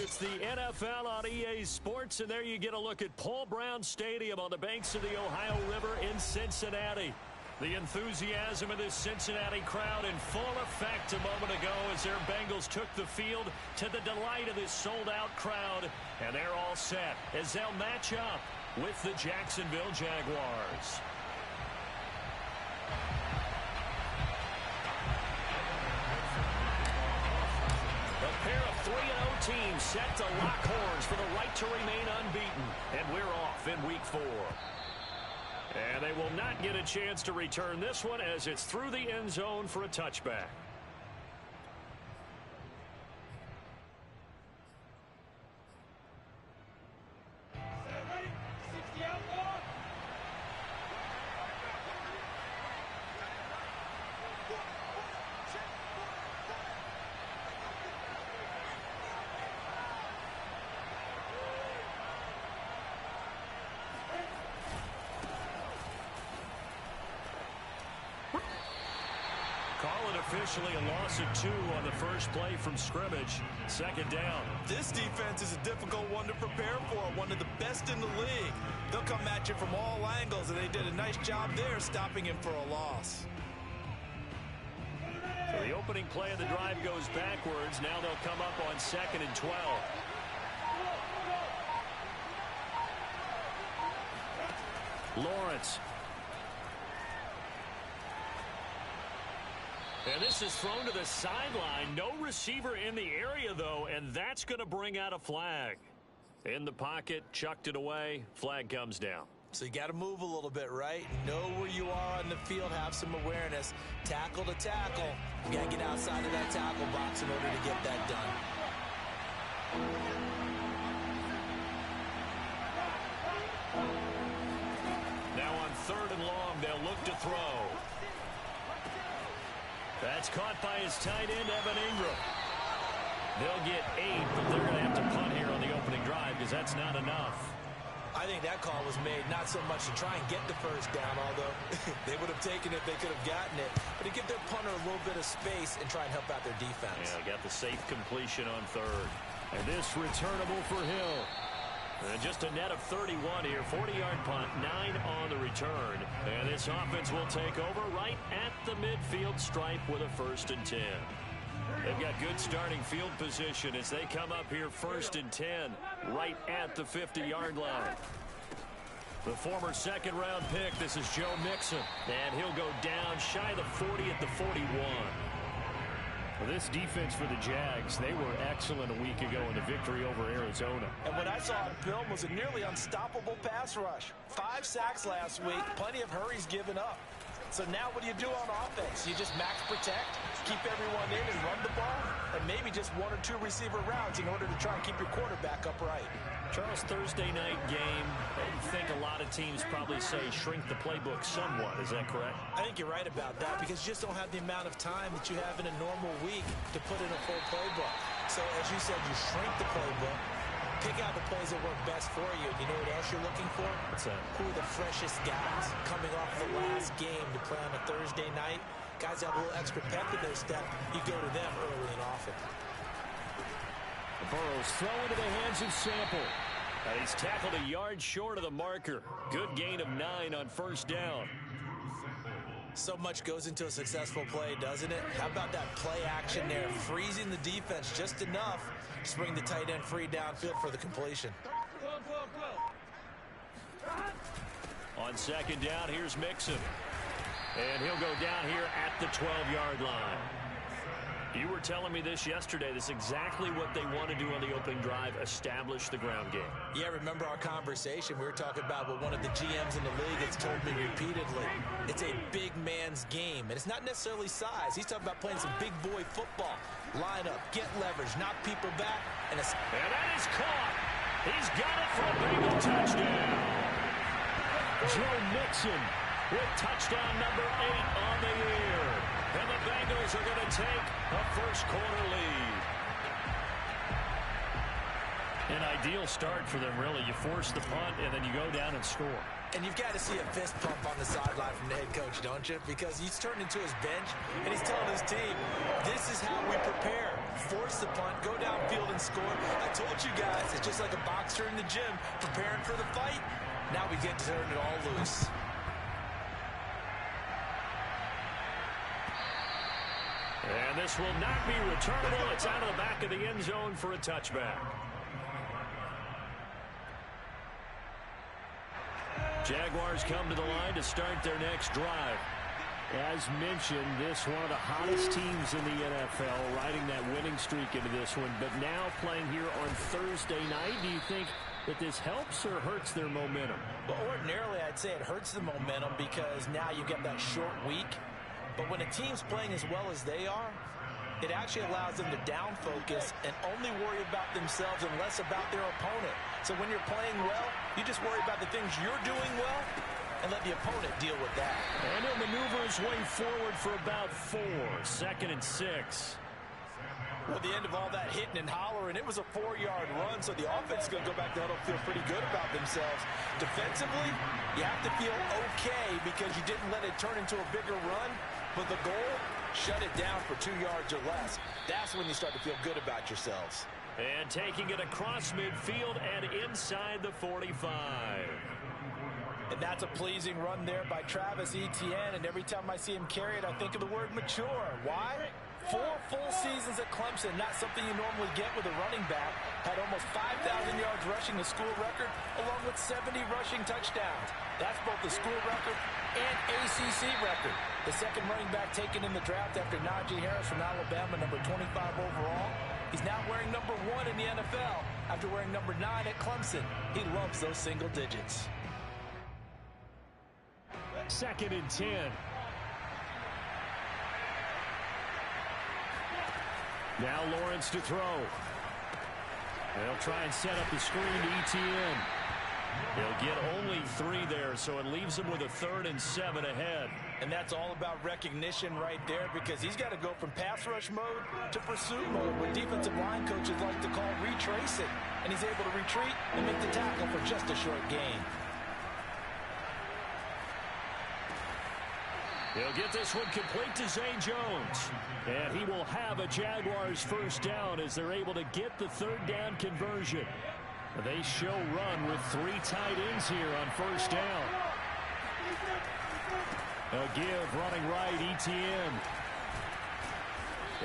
It's the NFL on EA Sports, and there you get a look at Paul Brown Stadium on the banks of the Ohio River in Cincinnati. The enthusiasm of this Cincinnati crowd in full effect a moment ago as their Bengals took the field to the delight of this sold-out crowd. And they're all set as they'll match up with the Jacksonville Jaguars. A pair of 3-0 teams set to lock horns for the right to remain unbeaten. And we're off in Week 4. And they will not get a chance to return this one as it's through the end zone for a touchback. Officially a loss of 2 on the first play from scrimmage. Second down. This defense is a difficult one to prepare for, one of the best in the league. They'll come at you from all angles, and they did a nice job there stopping him for a loss. So the opening play of the drive goes backwards. Now they'll come up on 2nd and 12. Lawrence. And this is thrown to the sideline. No receiver in the area, though, and that's going to bring out a flag. In the pocket, chucked it away. Flag comes down. So you got to move a little bit, right? Know where you are on the field, have some awareness. Tackle to tackle. You got to get outside of that tackle box in order to get that done. Now on 3rd and long, they'll look to throw. That's caught by his tight end, Evan Ingram. They'll get 8, but they're going to have to punt here on the opening drive because that's not enough. I think that call was made not so much to try and get the first down, although they would have taken it, they could have gotten it, but to give their punter a little bit of space and try and help out their defense. Yeah, got the safe completion on 3rd. And this returnable for Hill. And just a net of 31 here, 40-yard punt, 9 on the return. And this offense will take over right at the midfield stripe with a 1st and 10. They've got good starting field position as they come up here 1st and 10, right at the 50-yard line. The former second-round pick, this is Joe Mixon. And he'll go down shy of the 40 at the 41. Well, this defense for the Jags, they were excellent a week ago in the victory over Arizona. And what I saw on film was a nearly unstoppable pass rush. 5 sacks last week, plenty of hurries given up. So now what do you do on offense? You just max protect, keep everyone in and run the ball, and maybe just 1 or 2 receiver routes in order to try and keep your quarterback upright. Charles, Thursday night game, I think a lot of teams probably say shrink the playbook somewhat. Is that correct? I think you're right about that because you just don't have the amount of time that you have in a normal week to put in a full playbook. So as you said, you shrink the playbook, pick out the plays that work best for you. You know what else you're looking for? What's that? Who are the freshest guys coming off the last game to play on a Thursday night? Guys have a little extra pep in their step. You go to them early and often. Burrows throw into the hands of Sample. And he's tackled a yard short of the marker. Good gain of 9 on 1st down. So much goes into a successful play, doesn't it? How about that play action there? Freezing the defense just enough to bring the tight end free downfield for the completion. On 2nd down, here's Mixon. And he'll go down here at the 12-yard line. You were telling me this yesterday. This is exactly what they want to do on the opening drive, establish the ground game. Yeah, remember our conversation? We were talking about what one of the GMs in the league has told me repeatedly. It's a big man's game, and it's not necessarily size. He's talking about playing some big boy football. Line up, get leverage, knock people back. And that is caught. He's got it for a Bengal touchdown. Joe Mixon with touchdown number 8 on the year. And the Bengals are going to take a first-quarter lead. An ideal start for them, really. You force the punt, and then you go down and score. And you've got to see a fist pump on the sideline from the head coach, don't you? Because he's turned into his bench, and he's telling his team, this is how we prepare. Force the punt, go downfield and score. I told you guys, it's just like a boxer in the gym preparing for the fight. Now we get to turn it all loose. And this will not be returnable. It's out of the back of the end zone for a touchback. Jaguars come to the line to start their next drive. As mentioned, this one of the hottest teams in the NFL, riding that winning streak into this one, but now playing here on Thursday night. Do you think that this helps or hurts their momentum? Well, ordinarily, I'd say it hurts the momentum because now you get that short week. But when a team's playing as well as they are, it actually allows them to down focus and only worry about themselves and less about their opponent. So when you're playing well, you just worry about the things you're doing well and let the opponent deal with that. And he'll maneuver his way forward for about 4. 2nd and 6. Well, at the end of all that hitting and hollering, it was a 4-yard run, so the offense is going to go back to huddle, feel pretty good about themselves. Defensively, you have to feel okay because you didn't let it turn into a bigger run, but the goal, shut it down for 2 yards or less. That's when you start to feel good about yourselves. And taking it across midfield and inside the 45. And that's a pleasing run there by Travis Etienne, and every time I see him carry it, I think of the word mature. Why? 4 full seasons at Clemson, not something you normally get with a running back. Had almost 5,000 yards rushing, the school record, along with 70 rushing touchdowns. That's both the school record and ACC record. The second running back taken in the draft after Najee Harris from Alabama, number 25 overall. He's now wearing number 1 in the NFL after wearing number 9 at Clemson. He loves those single digits. 2nd and 10. Now Lawrence to throw. They'll try and set up the screen to Etienne. He'll get only 3 there, so it leaves him with a 3rd and 7 ahead. And that's all about recognition right there because he's got to go from pass rush mode to pursuit mode, what defensive line coaches like to call retracing. And he's able to retreat and make the tackle for just a short gain. He'll get this one complete to Zay Jones. And he will have a Jaguars first down as they're able to get the 3rd down conversion. They show run with 3 tight ends here on first down. A give running right, Etienne.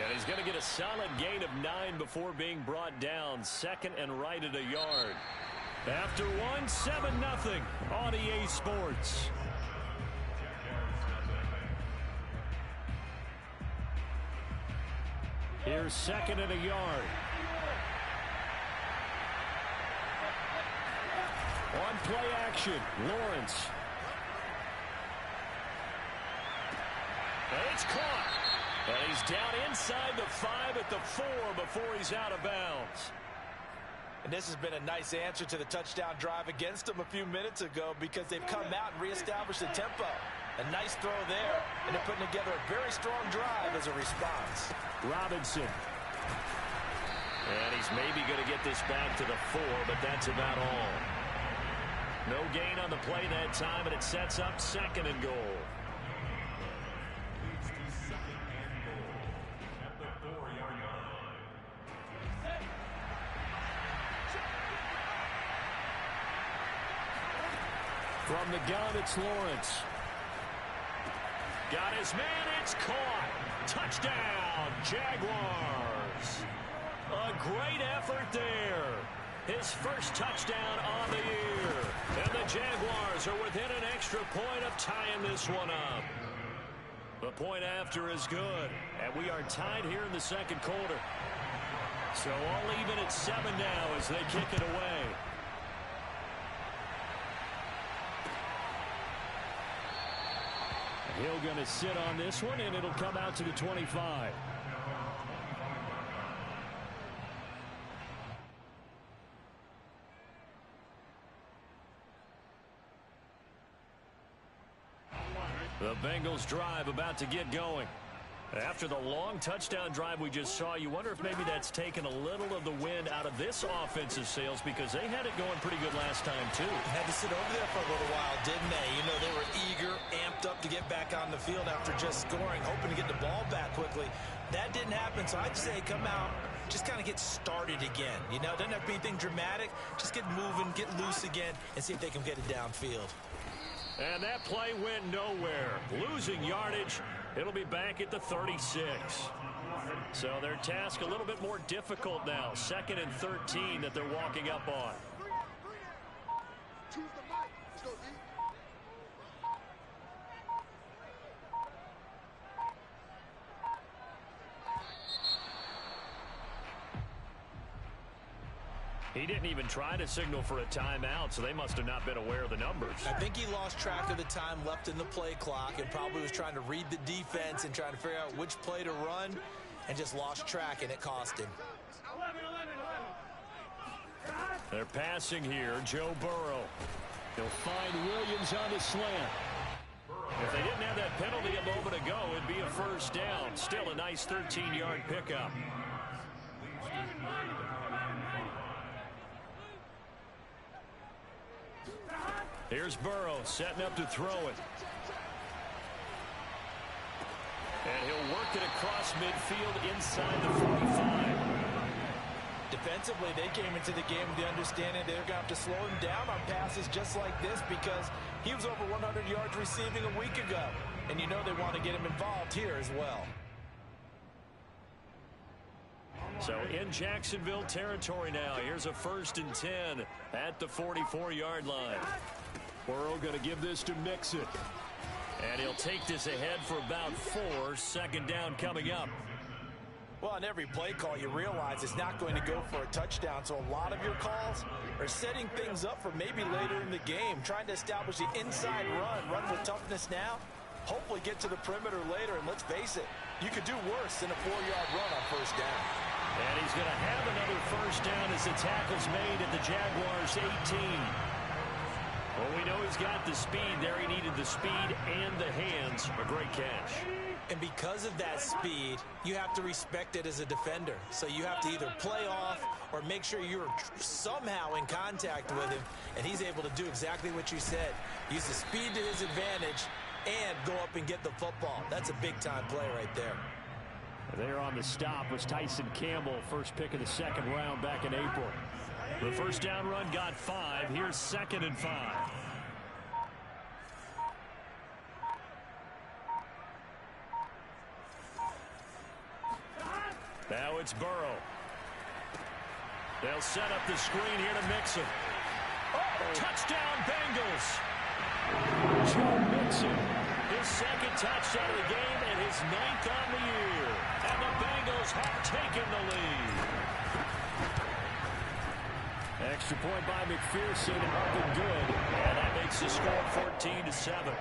And he's going to get a solid gain of 9 before being brought down. 2nd and right at a yard. After 1, 7-0 on EA Sports. Here's 2nd and a yard. On play action, Lawrence. And it's caught. And he's down inside the 5 at the 4 before he's out of bounds. And this has been a nice answer to the touchdown drive against them a few minutes ago because they've come out and reestablished the tempo. A nice throw there, and they're putting together a very strong drive as a response. Robinson. And he's maybe going to get this back to the 4, but that's about all. No gain on the play that time, and it sets up 2nd and goal. From the gun, it's Lawrence. Got his man, it's caught. Touchdown, Jaguars. A great effort there. His first touchdown on the year. And the Jaguars are within an extra point of tying this one up. The point after is good. And we are tied here in the 2nd quarter. So all even at 7 now as they kick it away. Hill going to sit on this one, and it'll come out to the 25. The Bengals drive about to get going. After the long touchdown drive we just saw, you wonder if maybe that's taken a little of the wind out of this offensive sails because they had it going pretty good last time, too. Had to sit over there for a little while, didn't they? You know, they were eager, amped up to get back on the field after just scoring, hoping to get the ball back quickly. That didn't happen, so I'd say come out, just kind of get started again. You know, doesn't have to be anything dramatic. Just get moving, get loose again, and see if they can get it downfield. And that play went nowhere. Losing yardage. It'll be back at the 36. So their task a little bit more difficult now. 2nd and 13 that they're walking up on. He didn't even try to signal for a timeout, so they must have not been aware of the numbers. I think he lost track of the time left in the play clock and probably was trying to read the defense and trying to figure out which play to run and just lost track, and it cost him. They're passing here. Joe Burrow. He'll find Williams on the slant. If they didn't have that penalty a moment ago, it'd be a first down. Still a nice 13-yard pickup. Here's Burrow setting up to throw it. And he'll work it across midfield inside the 45. Defensively, they came into the game with the understanding they're going to have to slow him down on passes just like this because he was over 100 yards receiving a week ago. And you know they want to get him involved here as well. So in Jacksonville territory now. Here's a 1st and 10 at the 44-yard line. Burrow going to give this to Mixon. And he'll take this ahead for about 4. 2nd down coming up. Well, on every play call, you realize it's not going to go for a touchdown. So a lot of your calls are setting things up for maybe later in the game, trying to establish the inside run with toughness now, hopefully get to the perimeter later. And let's face it, you could do worse than a 4-yard run on 1st down. And he's going to have another 1st down as the tackle's made at the Jaguars' 18. Well, we know he's got the speed there. He needed the speed and the hands. A great catch. And because of that speed, you have to respect it as a defender. So you have to either play off or make sure you're somehow in contact with him. And he's able to do exactly what you said. Use the speed to his advantage and go up and get the football. That's a big-time play right there. There on the stop was Tyson Campbell, first pick of the 2nd round back in April. The 1st down run got 5. Here's 2nd and 5. Now it's Burrow. They'll set up the screen here to Mixon. Oh, touchdown Bengals. Joe Mixon, his 2nd touchdown of the game and his 9th on the year. And the Bengals have taken the lead. Extra point by McPherson, up and good. And that makes the score 14-7.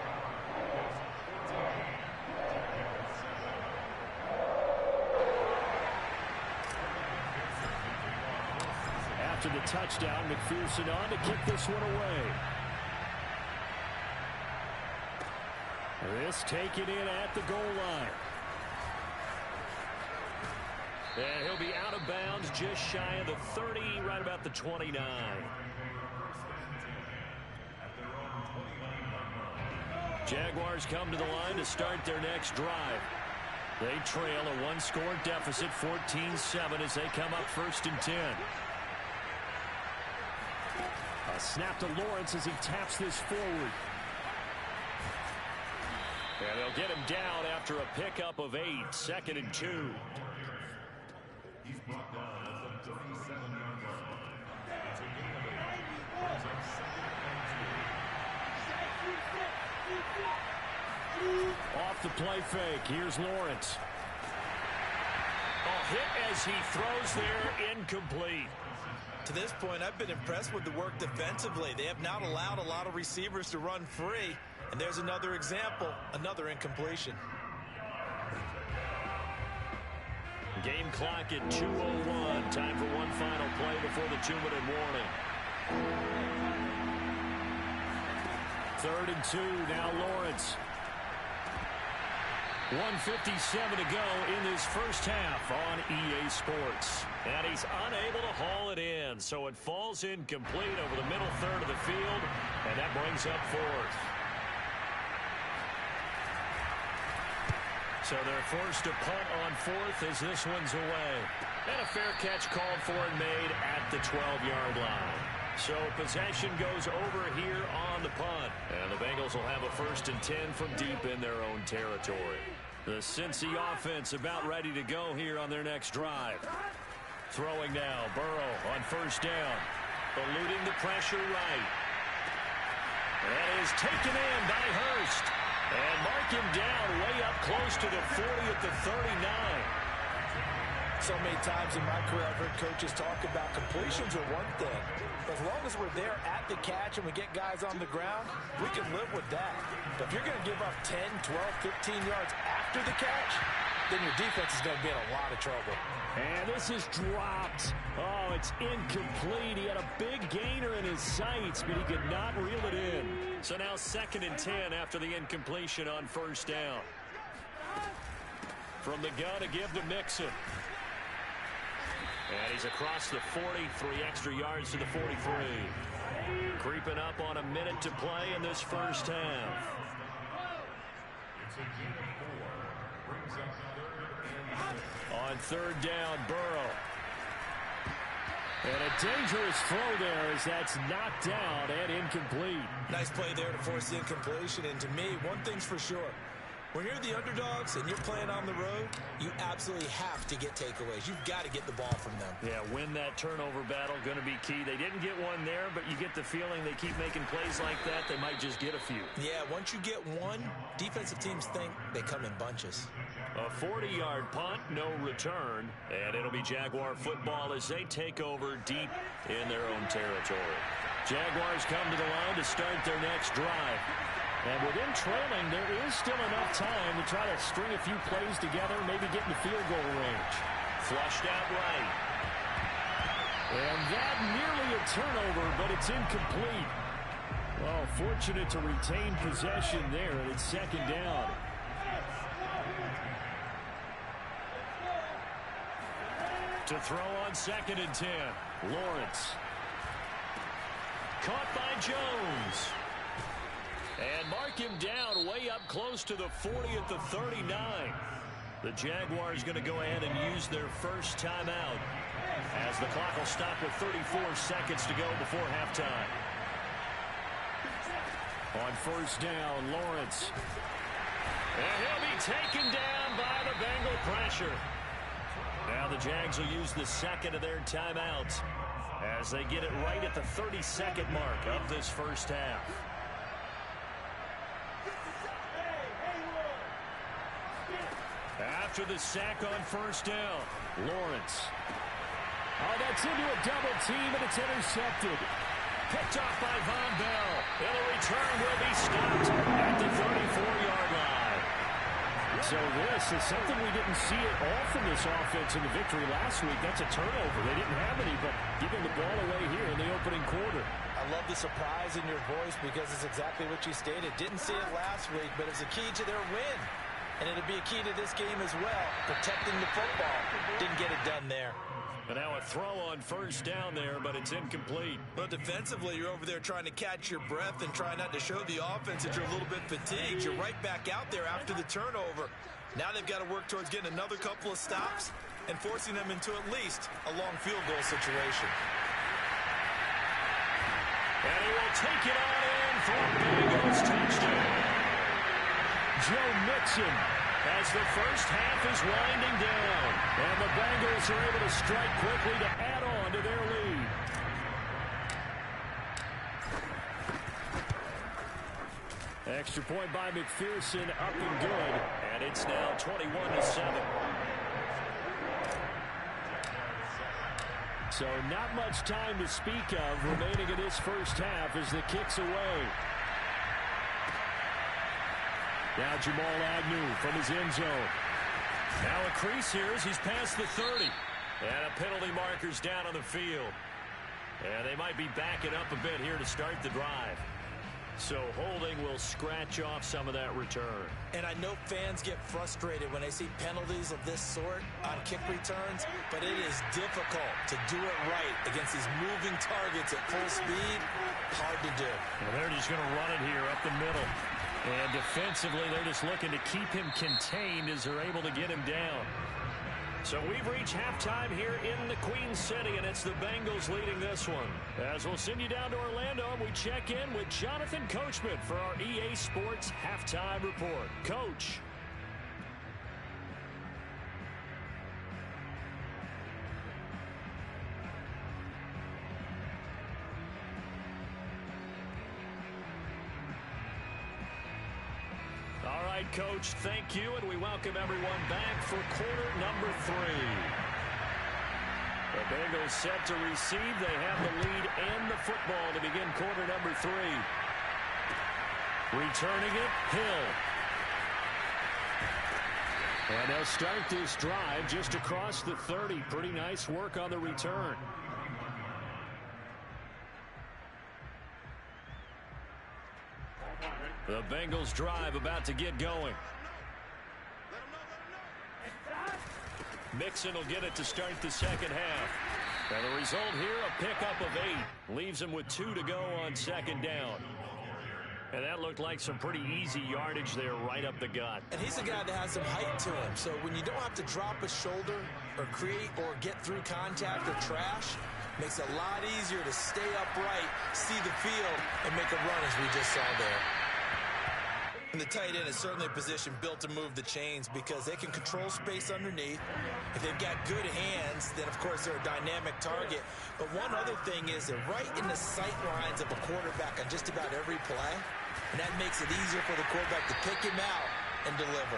After the touchdown, McPherson on to kick this one away. This taken in at the goal line. And he'll be out of bounds just shy of the 30, right about the 29. Jaguars come to the line to start their next drive. They trail a 1-score deficit, 14-7, as they come up 1st and 10. A snap to Lawrence as he taps this forward. And they'll get him down after a pickup of 8, 2nd and 2. Off the play fake. Here's Lawrence. A hit as he throws there, incomplete. To this point, I've been impressed with the work defensively. They have not allowed a lot of receivers to run free. And there's another example, another incompletion. Game clock at 2:01. Time for one final play before the 2-minute warning. 3rd and 2. Now Lawrence. 1:57 to go in this first half on EA Sports. And he's unable to haul it in, so it falls incomplete over the middle third of the field, and that brings up fourth. So they're forced to punt on fourth as this one's away. And a fair catch called for and made at the 12-yard line. So possession goes over here on the punt. And the Bengals will have a 1st and 10 from deep in their own territory. The Cincy offense about ready to go here on their next drive. Throwing now, Burrow on 1st down. Eluding the pressure right. That is taken in by Hurst. And mark him down way up close to the 40 at the 39. So many times in my career, I've heard coaches talk about completions are one thing. But as long as we're there at the catch and we get guys on the ground, we can live with that. But if you're going to give up 10, 12, 15 yards after the catch, then your defense is going to be in a lot of trouble. And this is dropped. Oh, it's incomplete. He had a big gainer in his sights, but he could not reel it in. So now 2nd and 10 after the incompletion on 1st down. From the gun to give to Mixon. And he's across the 40, 3 extra yards to the 43. Creeping up on a minute to play in this first half. On 3rd down, Burrow. And a dangerous throw there as that's knocked down and incomplete. Nice play there to force the incompletion. And to me, one thing's for sure. When you're the underdogs and you're playing on the road, you absolutely have to get takeaways. You've got to get the ball from them. Yeah, win that turnover battle, going to be key. They didn't get one there, but you get the feeling they keep making plays like that, they might just get a few. Yeah, once you get one, defensive teams think they come in bunches. A 40-yard punt, no return, and it'll be Jaguar football as they take over deep in their own territory. Jaguars come to the line to start their next drive. And within trailing, there is still enough time to try to string a few plays together, maybe get in the field goal range. Flushed out right. And that nearly a turnover, but it's incomplete. Well, fortunate to retain possession there, and it's 2nd down. To throw on 2nd and 10, Lawrence. Caught by Jones. And mark him down way up close to the 40 at the 39. The Jaguars going to go ahead and use their first timeout as the clock will stop with 34 seconds to go before halftime. On 1st down, Lawrence. And he'll be taken down by the Bengal pressure. Now the Jags will use the 2nd of their timeouts as they get it right at the 32nd mark of this first half. After the sack on 1st down, Lawrence. Oh, that's into a double team, and it's intercepted. Picked off by Von Bell. And the return will be stopped at the 34-yard line. So this is something we didn't see at all from this offense in the victory last week. That's a turnover. They didn't have any, but giving the ball away here in the opening quarter. I love the surprise in your voice because it's exactly what you stated. Didn't see it last week, but it's a key to their win. And it'll be a key to this game as well, protecting the football. Didn't get it done there. And now a throw on 1st down there, but it's incomplete. But defensively, you're over there trying to catch your breath and try not to show the offense that you're a little bit fatigued. You're right back out there after the turnover. Now they've got to work towards getting another couple of stops and forcing them into at least a long field goal situation. And he will take it on in for a Bengals touchdown. Joe Mixon as the first half is winding down. And the Bengals are able to strike quickly to add on to their lead. Extra point by McPherson, up and good. And it's now 21-7. So not much time to speak of remaining in this first half as the kick's away. Now Jamal Agnew from his end zone. Now a crease here as he's past the 30. And a penalty marker's down on the field. And they might be backing up a bit here to start the drive. So holding will scratch off some of that return. And I know fans get frustrated when they see penalties of this sort on kick returns, but it is difficult to do it right against these moving targets at full speed. Hard to do. Well, they're just going to run it here up the middle. And defensively, they're just looking to keep him contained as they're able to get him down. So we've reached halftime here in the Queen City, and it's the Bengals leading this one. As we'll send you down to Orlando, and we check in with Jonathan Coachman for our EA Sports Halftime Report. Coach. All right, Coach, thank you, and we welcome everyone back for quarter number 3. The Bengals set to receive. They have the lead and the football to begin quarter number 3. Returning it, Hill. And they'll start this drive just across the 30. Pretty nice work on the return. The Bengals drive about to get going. Mixon will get it to start the second half. And the result here, a pickup of 8. Leaves him with 2 to go on second down. And that looked like some pretty easy yardage there right up the gut. And he's a guy that has some height to him. So when you don't have to drop a shoulder or create or get through contact or trash, makes it a lot easier to stay upright, see the field, and make a run as we just saw there. And the tight end is certainly a position built to move the chains because they can control space underneath. If they've got good hands, then, of course, they're a dynamic target. But one other thing is they're right in the sight lines of a quarterback on just about every play. And that makes it easier for the quarterback to pick him out and deliver.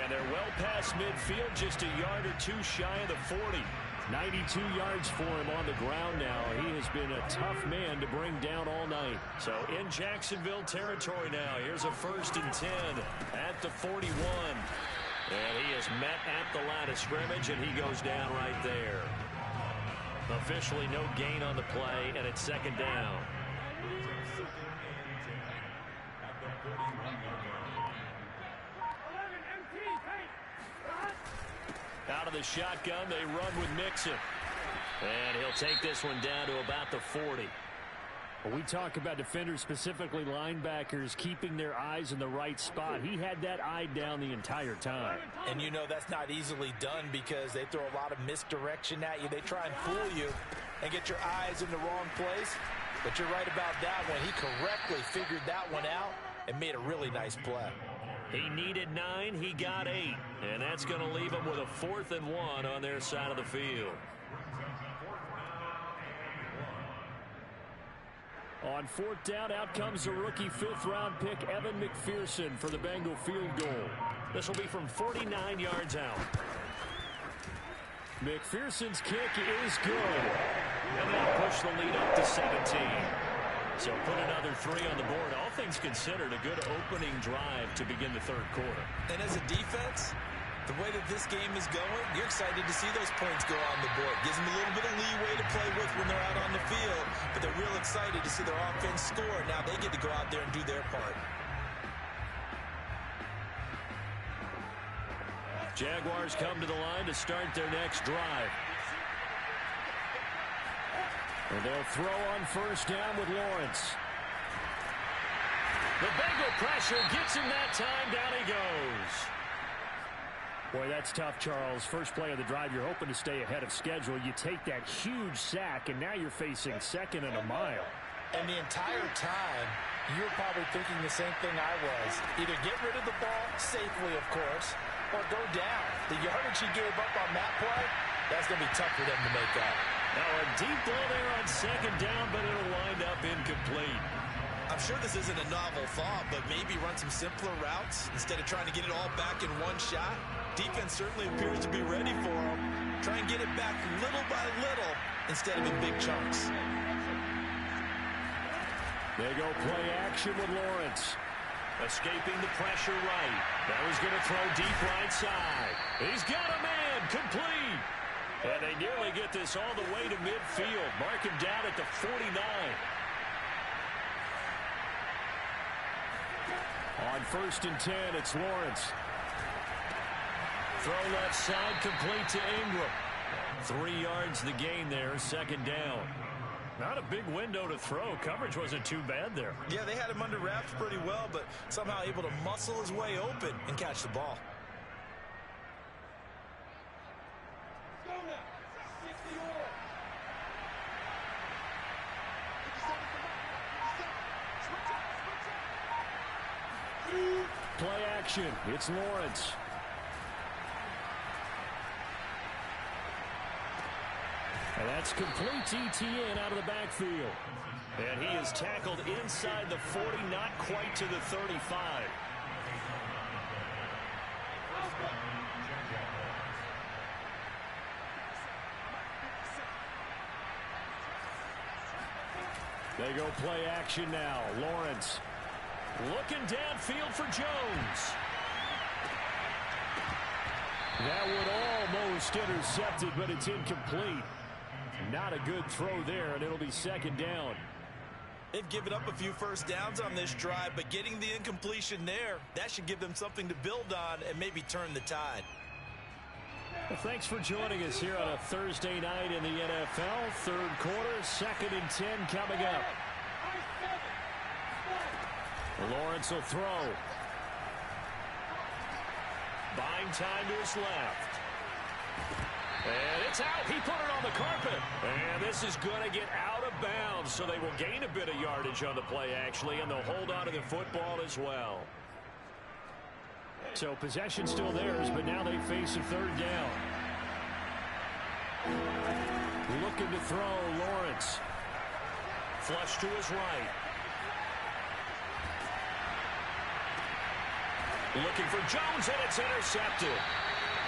And they're well past midfield, just a yard or 2 shy of the 40. 92 yards for him on the ground now. He has been a tough man to bring down all night. So in Jacksonville territory now. Here's a 1st and 10 at the 41. And he is met at the line of scrimmage, and he goes down right there. Officially no gain on the play, and it's second down. Out of the shotgun, they run with Mixon. And he'll take this one down to about the 40. Well, we talk about defenders, specifically linebackers, keeping their eyes in the right spot. He had that eye down the entire time. And you know that's not easily done because they throw a lot of misdirection at you. They try and fool you and get your eyes in the wrong place. But you're right about that one. He correctly figured that one out and made a really nice play. He needed 9, he got 8. And that's going to leave him with a 4th and 1 on their side of the field. On 4th down, out comes the rookie 5th-round pick, Evan McPherson, for the Bengal field goal. This will be from 49 yards out. McPherson's kick is good. And they'll push the lead up to 17. So put another 3 on the board. All things considered, a good opening drive to begin the 3rd quarter. And as a defense, the way that this game is going, you're excited to see those points go on the board. Gives them a little bit of leeway to play with when they're out on the field, but they're real excited to see their offense score. Now they get to go out there and do their part. Jaguars come to the line to start their next drive. And they'll throw on 1st down with Lawrence. The Bengal pressure gets him that time. Down he goes. Boy, that's tough, Charles. First play of the drive, you're hoping to stay ahead of schedule. You take that huge sack, and now you're facing 2nd and a mile. And the entire time, you were probably thinking the same thing I was. Either get rid of the ball safely, of course, or go down. The yardage he gave up on that play, that's going to be tough for them to make up. Now a deep ball there on 2nd down, but it'll wind up incomplete. I'm sure this isn't a novel thought, but maybe run some simpler routes instead of trying to get it all back in one shot. Defense certainly appears to be ready for him. Try and get it back little by little instead of in big chunks. They go play action with Lawrence. Escaping the pressure right. Now he's going to throw deep right side. He's got a man, complete. And they nearly get this all the way to midfield. Mark him down at the 49. On 1st and 10, it's Lawrence. Throw left side, complete to Ingram. 3 yards the gain there, 2nd down. Not a big window to throw. Coverage wasn't too bad there. Yeah, they had him under wraps pretty well, but somehow able to muscle his way open and catch the ball. Play action. It's Lawrence. And that's complete to ETN out of the backfield. And he is tackled inside the 40, not quite to the 35. They go play action now. Lawrence looking downfield for Jones. That would almost intercept it, but it's incomplete. Not a good throw there, and it'll be 2nd down. They've given up a few first downs on this drive, but getting the incompletion there, that should give them something to build on and maybe turn the tide. Well, thanks for joining us here on a Thursday night in the NFL. 3rd quarter, 2nd and 10 coming up. Lawrence will throw. Buying time to his left. And it's out. He put it on the carpet. And this is going to get out of bounds, so they will gain a bit of yardage on the play, actually, and they'll hold on to the football as well. So possession still theirs, but now they face a 3rd down. Looking to throw, Lawrence. Flush to his right. Looking for Jones, and it's intercepted.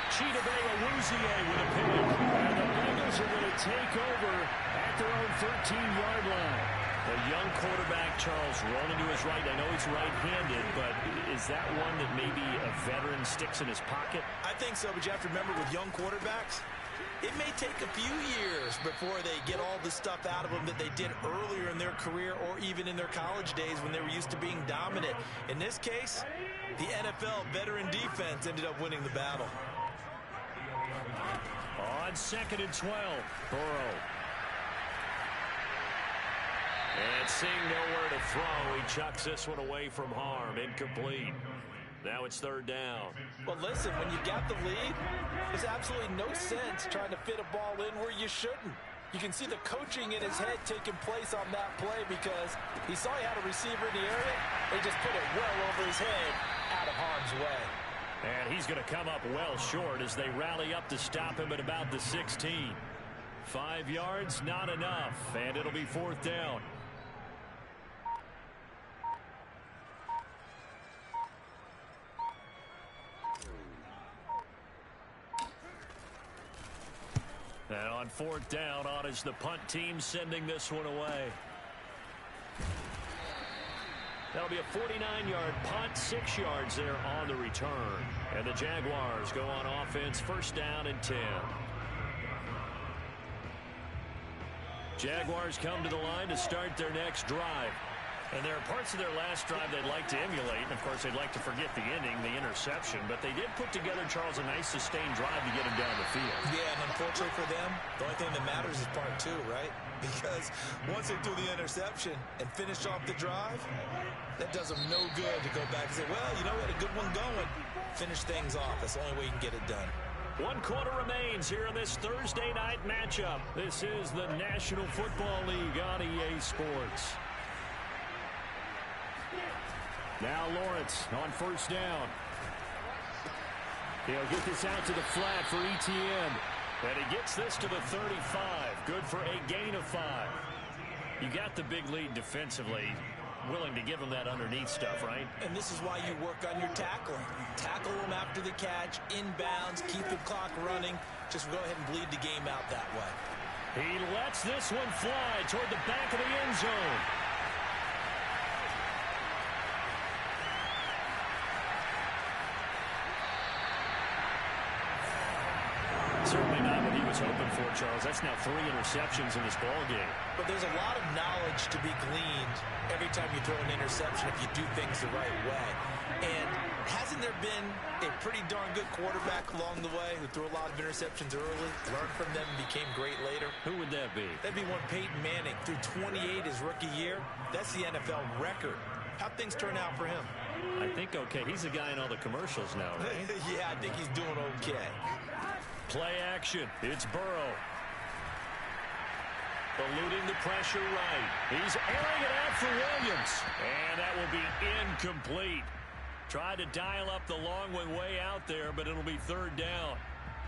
Chidobe-Awuzie with a pick. And the Bengals are going to take over at their own 13-yard line. The young quarterback, Charles, rolling to his right. I know he's right-handed, but is that one that maybe a veteran sticks in his pocket? I think so, but you have to remember with young quarterbacks, it may take a few years before they get all the stuff out of them that they did earlier in their career or even in their college days when they were used to being dominant. In this case, the NFL veteran defense ended up winning the battle. On 2nd and 12, Burrow. And seeing nowhere to throw, he chucks this one away from harm. Incomplete. Now it's 3rd down. Well, listen, when you got the lead, there's absolutely no sense trying to fit a ball in where you shouldn't. You can see the coaching in his head taking place on that play because he saw he had a receiver in the area. They just put it well over his head out of harm's way. And he's going to come up well short as they rally up to stop him at about the 16. 5 yards, not enough, and it'll be 4th down. And on 4th down, on is the punt team sending this one away. That'll be a 49-yard punt, 6 yards there on the return. And the Jaguars go on offense, 1st down and 10. Jaguars come to the line to start their next drive. And there are parts of their last drive they'd like to emulate. And, of course, they'd like to forget the ending, the interception. But they did put together, Charles, a nice sustained drive to get him down the field. Yeah, and unfortunately for them, the only thing that matters is part 2, right? Because once they do the interception and finish off the drive, that does them no good to go back and say, well, you know, we had a good one going. Finish things off. That's the only way you can get it done. 1 quarter remains here in this Thursday night matchup. This is the National Football League on EA Sports. Now Lawrence on 1st down. He'll get this out to the flat for ETN. And he gets this to the 35. Good for a gain of 5. You got the big lead defensively. Willing to give him that underneath stuff, right? And this is why you work on your tackling. Tackle him after the catch, inbounds, keep the clock running. Just go ahead and bleed the game out that way. He lets this one fly toward the back of the end zone. Certainly not what he was hoping for, Charles. That's now 3 interceptions in this ball game. But there's a lot of knowledge to be gleaned every time you throw an interception if you do things the right way. And hasn't there been a pretty darn good quarterback along the way who threw a lot of interceptions early, learned from them, and became great later? Who would that be? That'd be one Peyton Manning. Threw 28 his rookie year. That's the NFL record. How'd things turn out for him? I think okay. He's the guy in all the commercials now, right? Yeah, I think he's doing okay. Play action. It's Burrow. Eluding the pressure right. He's airing it out for Williams. And that will be incomplete. Tried to dial up the long one way out there, but it'll be 3rd down.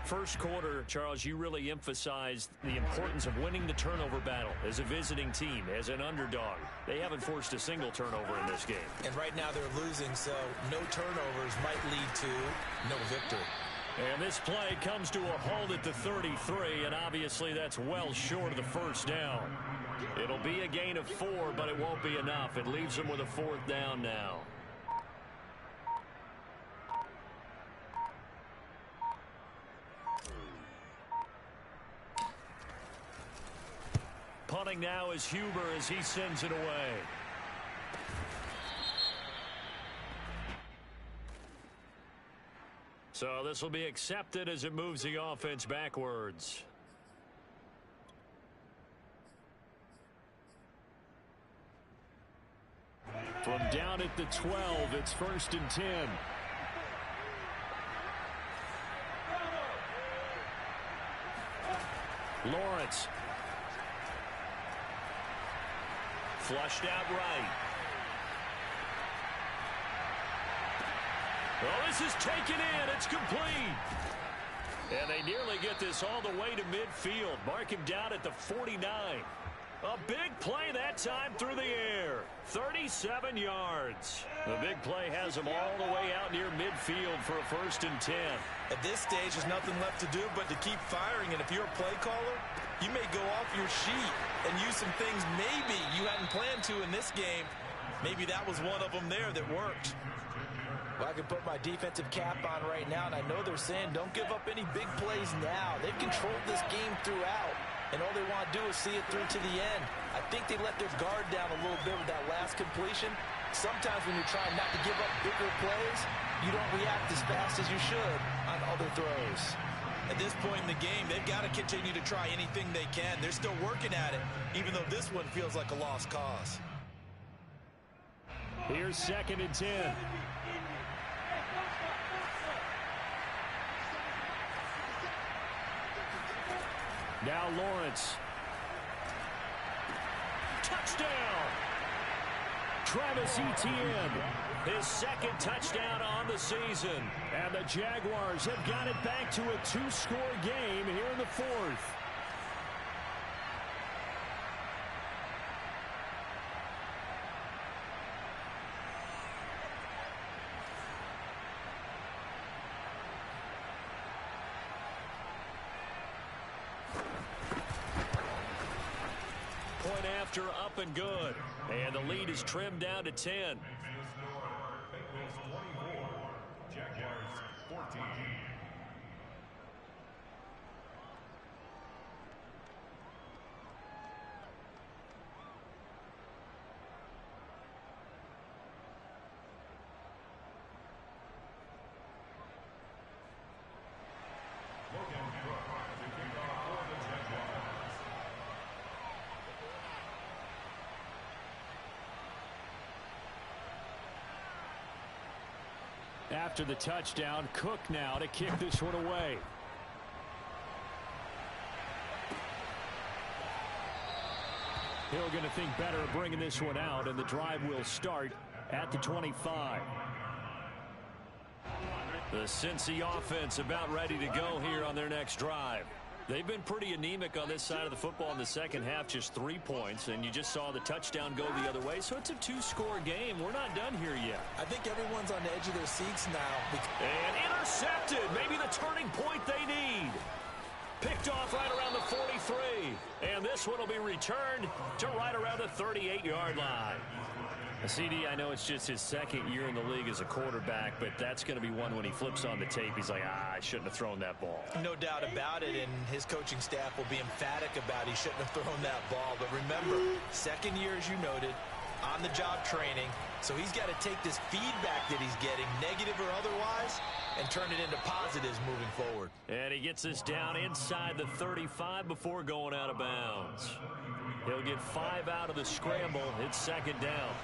First quarter, Charles, you really emphasized the importance of winning the turnover battle as a visiting team, as an underdog. They haven't forced a single turnover in this game. And right now they're losing, so no turnovers might lead to no victory. And this play comes to a halt at the 33, and obviously that's well short of the first down. It'll be a gain of 4, but it won't be enough. It leaves them with a 4th down now. Punting now is Huber as he sends it away. So this will be accepted as it moves the offense backwards. From down at the 12, it's 1st and 10. Lawrence. Flushed out right. Oh, this is taken in. It's complete. And they nearly get this all the way to midfield. Mark him down at the 49. A big play that time through the air. 37 yards. The big play has them all the way out near midfield for a 1st and 10. At this stage, there's nothing left to do but to keep firing. And if you're a play caller, you may go off your sheet and use some things maybe you hadn't planned to in this game. Maybe that was one of them there that worked. Well, I can put my defensive cap on right now, and I know they're saying don't give up any big plays now. They've controlled this game throughout, and all they want to do is see it through to the end. I think they let their guard down a little bit with that last completion. Sometimes when you're trying not to give up bigger plays, you don't react as fast as you should on other throws. At this point in the game, they've got to continue to try anything they can. They're still working at it, even though this one feels like a lost cause. Here's 2nd and 10. Now Lawrence. Touchdown! Travis Etienne, his 2nd touchdown on the season. And the Jaguars have got it back to a 2-score game here in the 4th. Point after up and good. And the lead is trimmed down to 10. Jaguars 14. After the touchdown, Cook now to kick this one away. Hill going to think better of bringing this one out, and the drive will start at the 25. The Cincy offense about ready to go here on their next drive. They've been pretty anemic on this side of the football in the second half, just 3 points, and you just saw the touchdown go the other way, so it's a 2-score game. We're not done here yet. I think everyone's on the edge of their seats now. And intercepted, maybe the turning point they need. Picked off right around the 43, and this one will be returned to right around the 38-yard line. CD, I know it's just his second year in the league as a quarterback, but that's going to be one when he flips on the tape. He's like, I shouldn't have thrown that ball. No doubt about it, and his coaching staff will be emphatic about he shouldn't have thrown that ball. But remember, second year, as you noted, on-the-job training. So he's got to take this feedback that he's getting, negative or otherwise, and turn it into positives moving forward. And he gets this down inside the 35 before going out of bounds. He'll get 5 out of the scramble. It's second down.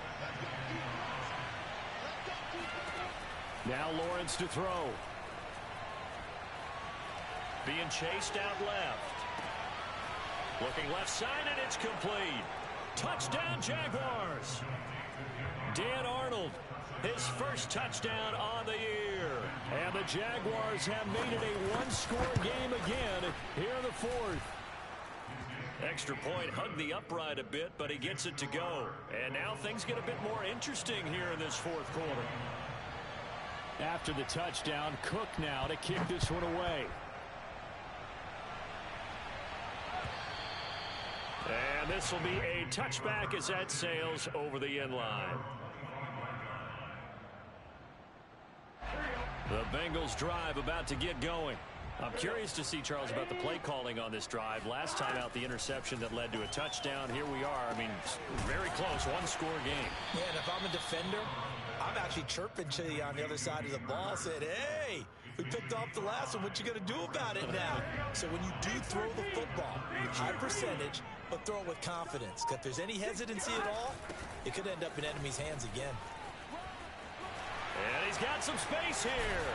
Now Lawrence to throw. Being chased out left. Looking left side, and it's complete. Touchdown, Jaguars. Dan Arnold, his first touchdown on the year. And the Jaguars have made it a one-score game again here in the fourth. Extra point hugged the upright a bit, but he gets it to go. And now things get a bit more interesting here in this fourth quarter. After the touchdown, Cook now to kick this one away. And this will be a touchback as that sails over the end line. The Bengals drive about to get going. I'm curious to see, Charles, about the play calling on this drive. Last time out, the interception that led to a touchdown. Here we are. I mean, very close, one-score game. Yeah, and if I'm a defender, I'm actually chirping to you on the other side of the ball, saying, hey, we picked off the last one. What you going to do about it now? So when you do throw the football, high percentage, but throw it with confidence. If there's any hesitancy at all, it could end up in enemy's hands again. And he's got some space here.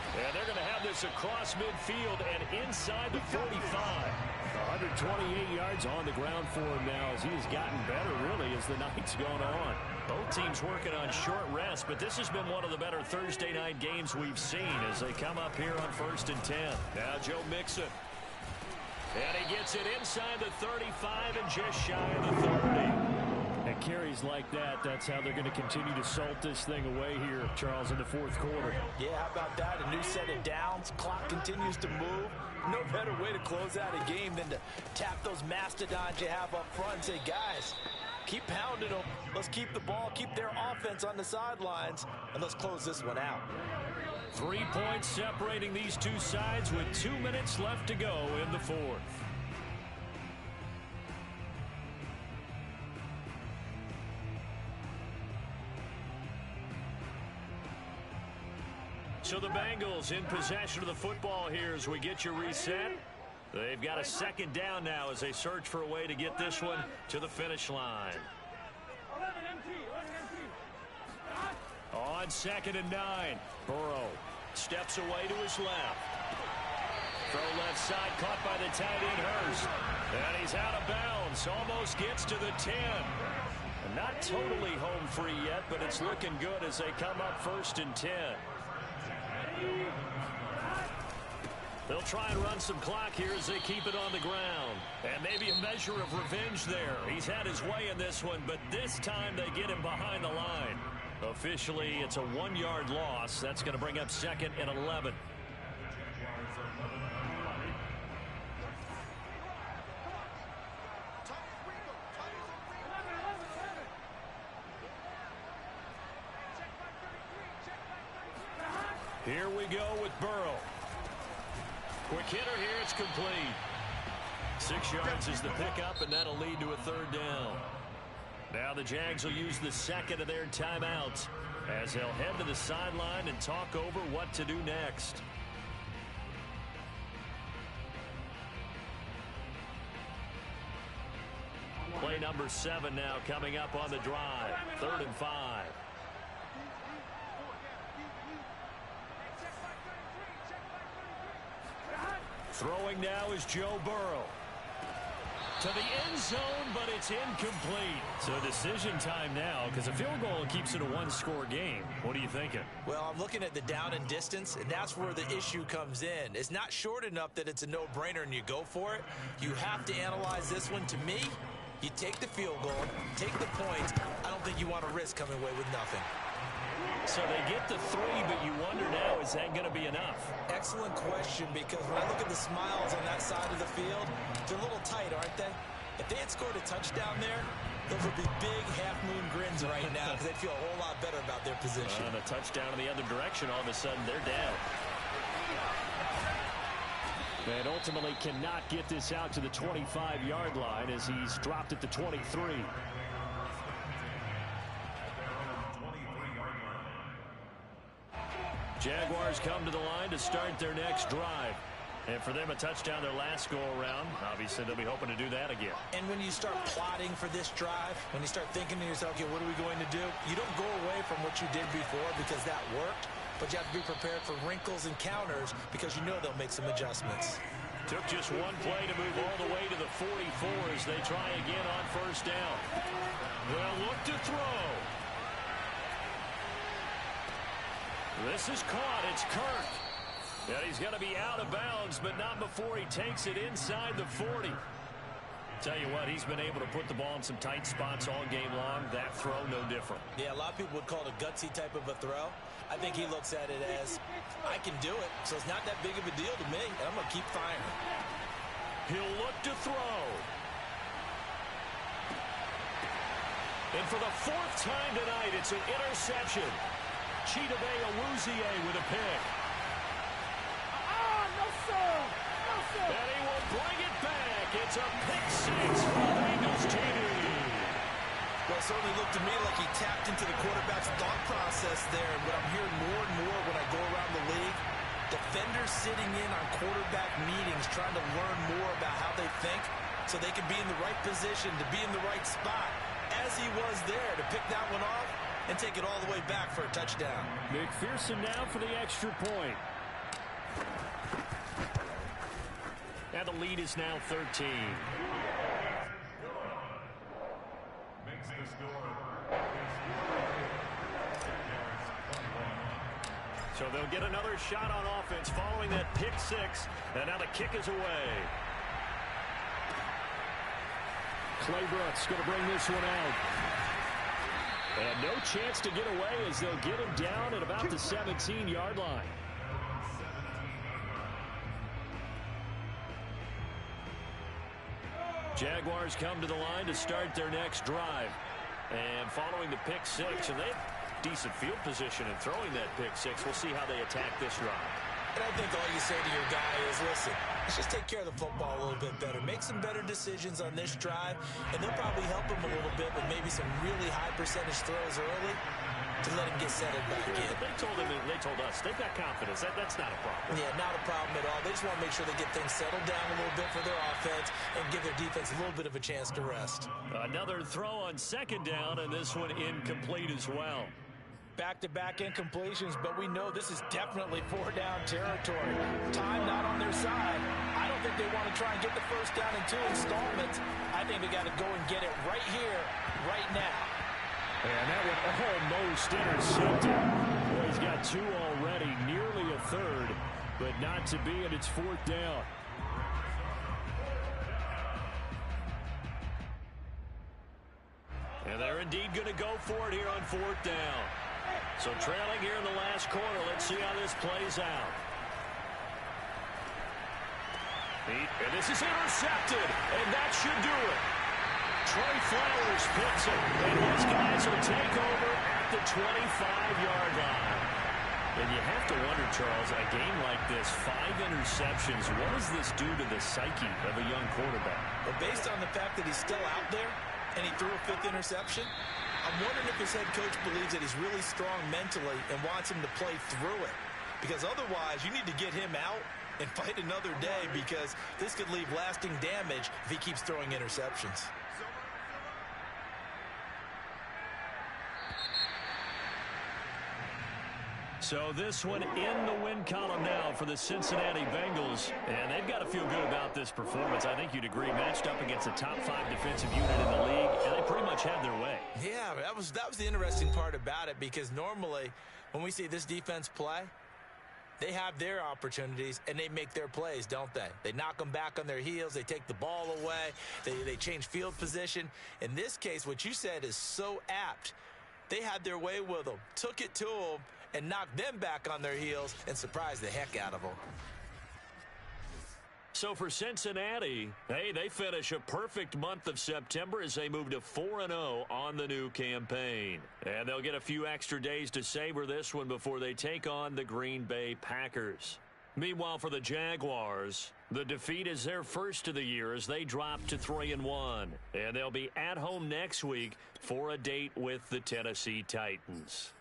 And they're going to have this across midfield and inside the 45. 128 yards on the ground for him now as he has gotten better, really, as the night's gone on. Both teams working on short rest, but this has been one of the better Thursday night games we've seen as they come up here on 1st and 10. Now Joe Mixon. And he gets it inside the 35 and just shy of the 30. And carries like that, that's how they're going to continue to salt this thing away here, Charles, in the fourth quarter. Yeah, how about that? A new set of downs. Clock continues to move. No better way to close out a game than to tap those mastodons you have up front and say, guys, keep pounding them. Let's keep the ball, keep their offense on the sidelines, and let's close this one out. 3 points separating these two sides with 2 minutes left to go in the fourth. So the Bengals in possession of the football here as we get you reset. They've got a second down now as they search for a way to get this one to the finish line. On 2nd and 9, Burrow steps away to his left. Throw left side, caught by the tight end Hurst. And he's out of bounds, almost gets to the 10. Not totally home free yet, but it's looking good as they come up 1st and 10. They'll try and run some clock here as they keep it on the ground. And maybe a measure of revenge there. He's had his way in this one, but this time they get him behind the line. Officially, it's a 1-yard loss. That's going to bring up 2nd and 11. Here we go with Burrow. Quick hitter here, it's complete. 6 yards is the pickup, and that'll lead to a 3rd down. Now the Jags will use the second of their timeouts as they'll head to the sideline and talk over what to do next. Play number 7 now coming up on the drive. 3rd and 5. Throwing now is Joe Burrow. To the end zone, but it's incomplete. So decision time now because a field goal keeps it a 1-score game. What are you thinking? Well, I'm looking at the down and distance, and that's where the issue comes in. It's not short enough that it's a no-brainer and you go for it. You have to analyze this one. To me, you take the field goal, take the points. I don't think you want to risk coming away with nothing. So they get the 3, but you wonder now, is that going to be enough? Excellent question, because when I look at the smiles on that side of the field, they're a little tight, aren't they? If they had scored a touchdown there, Those will be big half-moon grins right now because they feel a whole lot better about their position. And a touchdown in the other direction, all of a sudden they're down. And ultimately cannot get this out to the 25-yard line as he's dropped at the 23. Jaguars come to the line to start their next drive. And for them, a touchdown their last go-around. Obviously, they'll be hoping to do that again. And when you start plotting for this drive, when you start thinking to yourself, okay, what are we going to do? You don't go away from what you did before because that worked. But you have to be prepared for wrinkles and counters because you know they'll make some adjustments. Took just one play to move all the way to the 44 as they try again on first down. They'll look to throw. This is caught. It's Kirk. And he's going to be out of bounds, but not before he takes it inside the 40. Tell you what, he's been able to put the ball in some tight spots all game long. That throw, no different. Yeah, a lot of people would call it a gutsy type of a throw. I think he looks at it as, I can do it, so it's not that big of a deal to me, and I'm going to keep firing. He'll look to throw. And for the fourth time tonight, it's an interception. Chidobe Awuzie with a pick. And he will bring it back. It's a pick six for the Bengals TD. Well, it certainly looked to me like he tapped into the quarterback's thought process there. And what I'm hearing more and more when I go around the league, defenders sitting in on quarterback meetings trying to learn more about how they think so they can be in the right position to be in the right spot. As he was there to pick that one off and take it all the way back for a touchdown. McPherson now for the extra point. And the lead is now 13. So they'll get another shot on offense following that pick six. And now the kick is away. Clay Brooks going to bring this one out. And no chance to get away as they'll get him down at about the 17-yard line. Jaguars come to the line to start their next drive. And following the pick six, and they have decent field position in throwing that pick six. We'll see how they attack this drive. And I think all you say to your guy is, listen, let's just take care of the football a little bit better. Make some better decisions on this drive, and they'll probably help him a little bit with maybe some really high percentage throws early to let him get settled back in. They told us they've got confidence. That's not a problem. Yeah, not a problem at all. They just want to make sure they get things settled down a little bit for their offense and give their defense a little bit of a chance to rest. Another throw on second down, and this one incomplete as well. Back-to-back incompletions, but we know this is definitely four-down territory. Time not on their side. I don't think they want to try and get the first down in 2 installments. I think they got to go and get it right here, right now. And that one almost intercepted. Well, he's got 2 already, nearly a third, but not to be, and it's fourth down. And they're indeed going to go for it here on fourth down. So trailing here in the last quarter, let's see how this plays out. And this is intercepted, and that should do it. Trey Flowers picks it, and his guys will take over at the 25-yard line. And you have to wonder, Charles, a game like this, 5 interceptions, what does this do to the psyche of a young quarterback? Well, based on the fact that he's still out there and he threw a 5th interception, I'm wondering if his head coach believes that he's really strong mentally and wants him to play through it. Because otherwise, you need to get him out and fight another day because this could leave lasting damage if he keeps throwing interceptions. So this one in the win column now for the Cincinnati Bengals. And they've got to feel good about this performance. I think you'd agree, matched up against a top 5 defensive unit in the league, and they pretty much had their way. Yeah, that was the interesting part about it, because normally when we see this defense play, they have their opportunities and they make their plays, don't they? They knock them back on their heels. They take the ball away. They change field position. In this case, what you said is so apt. They had their way with them, took it to them, and knocked them back on their heels and surprised the heck out of them. So for Cincinnati, hey, they finish a perfect month of September as they move to 4-0 on the new campaign. And they'll get a few extra days to savor this one before they take on the Green Bay Packers. Meanwhile, for the Jaguars, the defeat is their first of the year as they drop to 3-1. And they'll be at home next week for a date with the Tennessee Titans.